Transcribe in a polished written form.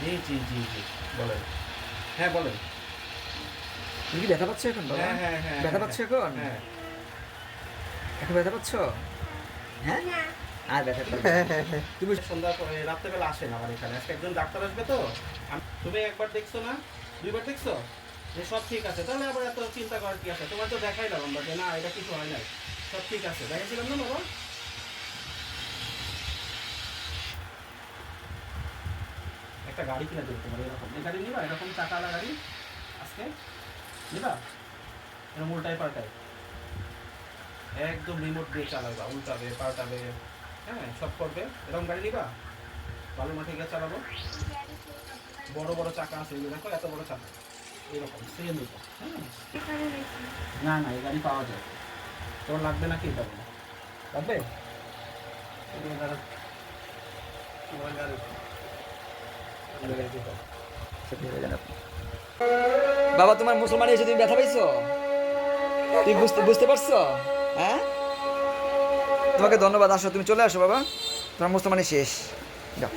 জি জি জি জি, বলেন। হ্যাঁ বলেন। তুমি কি ব্যথা পাচ্ছ এখন বাবা? হ্যাঁ হ্যাঁ হ্যাঁ ব্যথা হ্যাঁ পাচ্ছ হ্যাঁ এখন? হ্যাঁ। এখন ব্যথা পাচ্ছ? হ্যাঁ? আর ব্যথা পাবে না। তুমি সন্ধ্যা পরে রাত্রেবেলা আসেন আমার এখানে, আজকে একজন ডাক্তার আসবে তো। তুমি একবার দেখছো না, দুইবার দেখছো যে সব ঠিক আছে, তাহলে আবার এত চিন্তা করার কি আছে? তোমার তো দেখাইলাম আমরা যে না এটা কিছু হয় নাই, সব ঠিক আছে, দেখেছিলাম না বাবা? একটা গাড়ি কিনে দেবো তোমার, এরকম এই গাড়ি নিবা, এরকম চাকাওয়ালা গাড়ি আজকে নিবা, এরকম উল্টায় পাল্টায়, একদম রিমোট দিয়ে চালাবা, উল্টাবে পাল্টাবে, হ্যাঁ সব করবে, এরকম গাড়ি নিবা, বালুর মাঠে গিয়ে চালাবো। বড় বড় চাকা আছে, এই দেখো এত বড় চাকা, এরকম সেম এটা, হ্যাঁ। না না, এই গাড়ি পাওয়া যায়, তোমার লাগবে নাকি এটা বলো? লাগবে? তোমার গাড়ি, তোমার গাড়ি, তোমার গাড়ি দিতে হবে। সত্যি হয়ে যান আপনি। বাবা তোমার মুসলমানে এসে তুমি ব্যথা পাইছো? তুমি বুঝতে বুঝতে পারছো? হ্যাঁ? তোমাকে ধন্যবাদ, আসো তুমি চলে আসো বাবা, তোমার মুসলমানি শেষ। যাও।